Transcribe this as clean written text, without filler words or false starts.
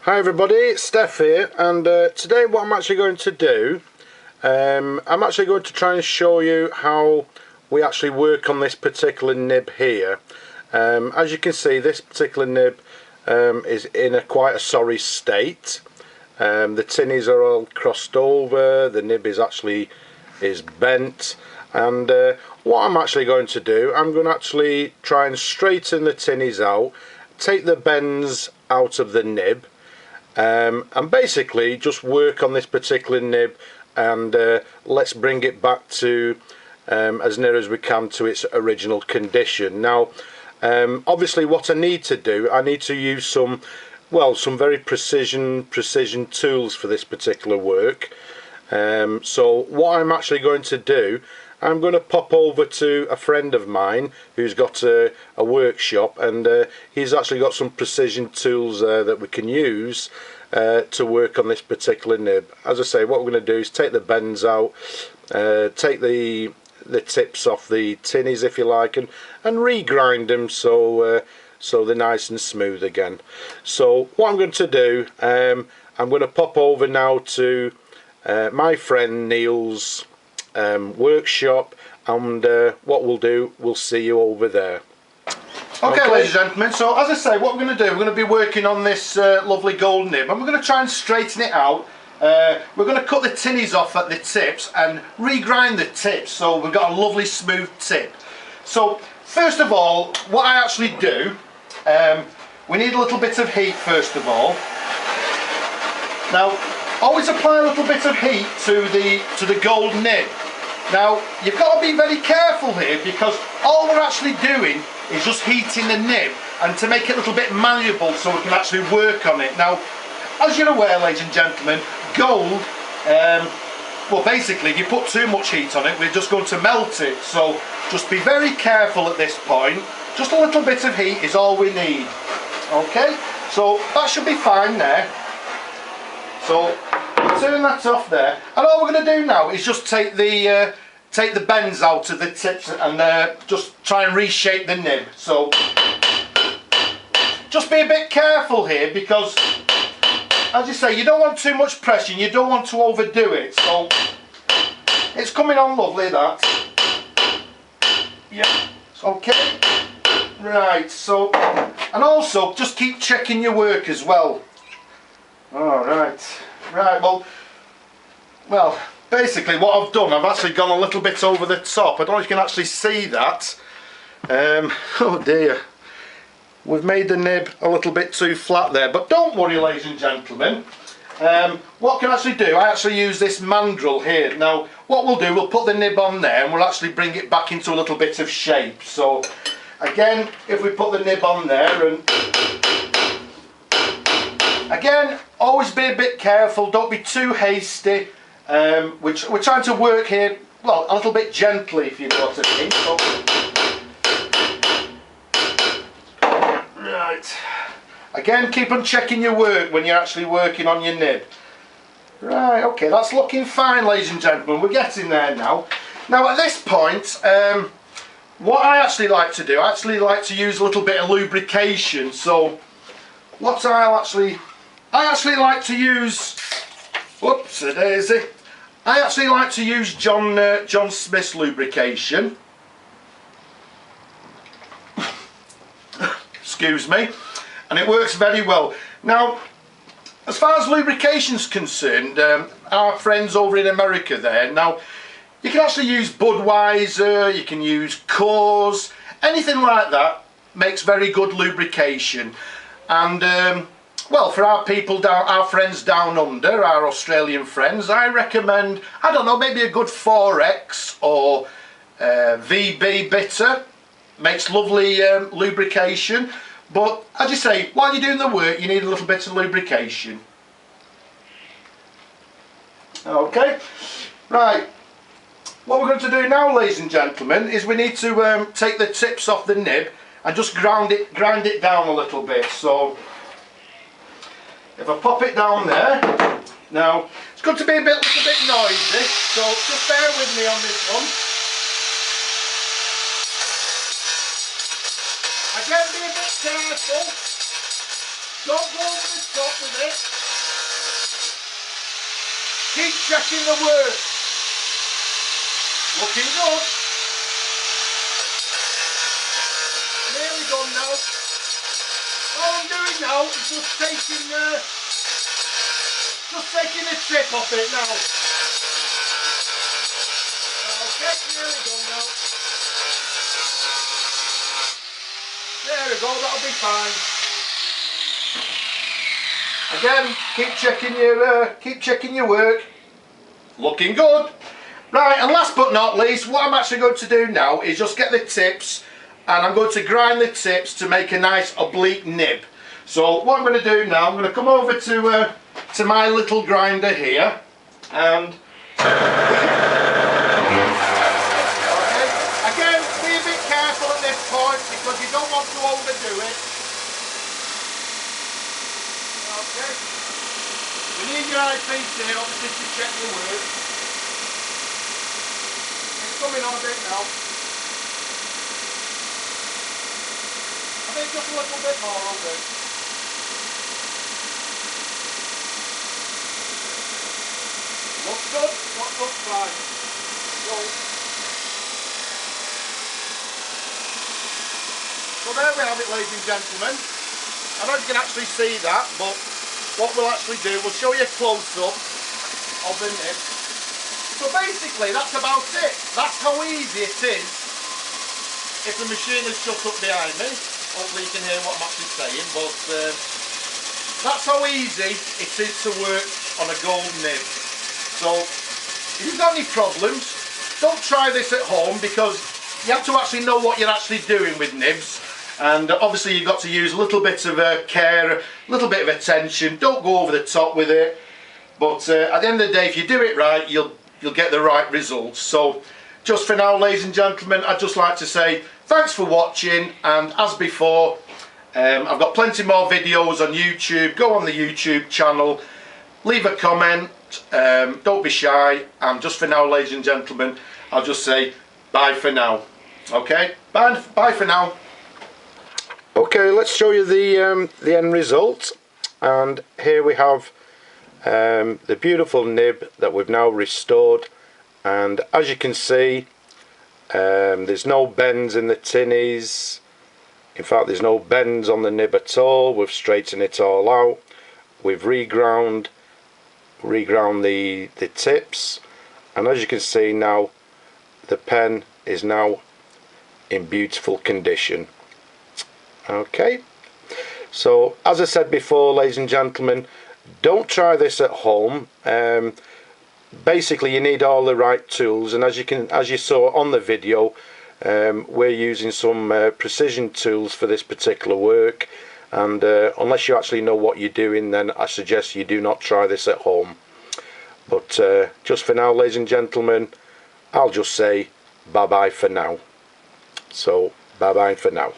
Hi everybody, it's Steph here, and today what I'm actually going to do, I'm actually going to try and show you how we actually work on this particular nib here. As you can see, this particular nib is in quite a sorry state. The tinnies are all crossed over, the nib is bent, and what I'm actually going to do, I'm going to actually try and straighten the tinnies out, take the bends out of the nib, and basically just work on this particular nib, and let's bring it back to as near as we can to its original condition. Now obviously what I need to do, I need to use some very precision tools for this particular work. So what I'm actually going to do, I'm going to pop over to a friend of mine who's got a workshop, and he's actually got some precision tools that we can use to work on this particular nib. As I say, what we're going to do is take the bends out, take the tips off the tinnies, if you like, and regrind them so they're nice and smooth again. So what I'm going to do, I'm going to pop over now to my friend Neil's workshop, and what we'll do, we'll see you over there. Okay, ladies and gentlemen, so as I say, what we're going to do, we're going to be working on this lovely gold nib, and we're going to try and straighten it out. We're going to cut the tinnies off at the tips and regrind the tips so we've got a lovely smooth tip. So first of all, what I actually do, we need a little bit of heat first of all. Now always apply a little bit of heat to the gold nib. Now you've got to be very careful here, because all we're actually doing is just heating the nib, and to make it a little bit malleable so we can actually work on it. Now as you're aware, ladies and gentlemen, gold, well basically if you put too much heat on it, we're just going to melt it. So just be very careful at this point. Just a little bit of heat is all we need. Okay, so that should be fine there. So turn that off there, and all we're going to do now is just take the bends out of the tips and just try and reshape the nib. So just be a bit careful here, because as you say, you don't want too much pressure, you don't want to overdo it. So it's coming on lovely, that. Yeah, okay. Right, so, and also just keep checking your work as well. Alright, right, well, basically what I've done, I've actually gone a little bit over the top. I don't know if you can actually see that. Oh dear. We've made the nib a little bit too flat there, but don't worry, ladies and gentlemen. What I can actually do, I actually use this mandrel here. Now what we'll do, we'll put the nib on there and we'll actually bring it back into a little bit of shape. So again, if we put the nib on there, and again, always be a bit careful, don't be too hasty. We're trying to work here, well, a little bit gently, if you know what I mean. So, right. Again, keep on checking your work when you're actually working on your nib. Right, okay, that's looking fine, ladies and gentlemen. We're getting there now. Now at this point, what I actually like to do, I actually like to use a little bit of lubrication. So what I actually like to use, whoops-a-daisy, I actually like to use John Smith's lubrication. Excuse me. And it works very well. Now, as far as lubrication's concerned, our friends over in America there, now you can actually use Budweiser, you can use Coors, anything like that makes very good lubrication. And well, for our people our friends down under, our Australian friends, I recommend, I don't know, maybe a good 4X or VB bitter. Makes lovely lubrication. But as you say, while you're doing the work, you need a little bit of lubrication. Okay, right. What we're going to do now, ladies and gentlemen, is we need to take the tips off the nib and just grind it down a little bit. So if I pop it down there, now it's going to be a little bit noisy, so just bear with me on this one. Again, be a bit careful. Don't go over the top with it. Keep checking the work. Looking good. Nearly done now. All I'm doing now is just taking the tip off it now. Okay, nearly done now. There we go, that'll be fine. Again, keep checking your work. Looking good. Right, and last but not least, what I'm actually going to do now is just get the tips, and I'm going to grind the tips to make a nice oblique nib. So what I'm going to do now, I'm going to come over to my little grinder here, and okay, again, be a bit careful at this point because you don't want to overdo it. Okay, you need your eyepiece here, obviously, to check your work. It's coming on a bit now. I think just a little bit more will do. Looks good, looks fine. So there we have it, ladies and gentlemen. I don't know if you can actually see that, but what we'll actually do, we'll show you a close-up of the nib. So basically, that's about it. That's how easy it is if the machine is shut up behind me. Hopefully you can hear what I'm actually saying, but that's how easy it is to work on a gold nib. So if you've got any problems, don't try this at home because you have to actually know what you're actually doing with nibs. And obviously you've got to use a little bit of care, a little bit of attention. Don't go over the top with it. But at the end of the day, if you do it right, you'll get the right results. So just for now, ladies and gentlemen, I'd just like to say thanks for watching. And as before, I've got plenty more videos on YouTube. Go on the YouTube channel, leave a comment. Don't be shy. And just for now, ladies and gentlemen, I'll just say bye for now. Okay, bye for now. Okay, let's show you the end result, and here we have the beautiful nib that we've now restored, and as you can see, there's no bends in the tinnies. In fact, there's no bends on the nib at all. We've straightened it all out. We've reground the tips, and as you can see now, the pen is now in beautiful condition. Okay, so as I said before, ladies and gentlemen, don't try this at home. Basically you need all the right tools, and as you saw on the video, we're using some precision tools for this particular work, and unless you actually know what you're doing, then I suggest you do not try this at home. But just for now, ladies and gentlemen, I'll just say bye bye for now. So bye bye for now.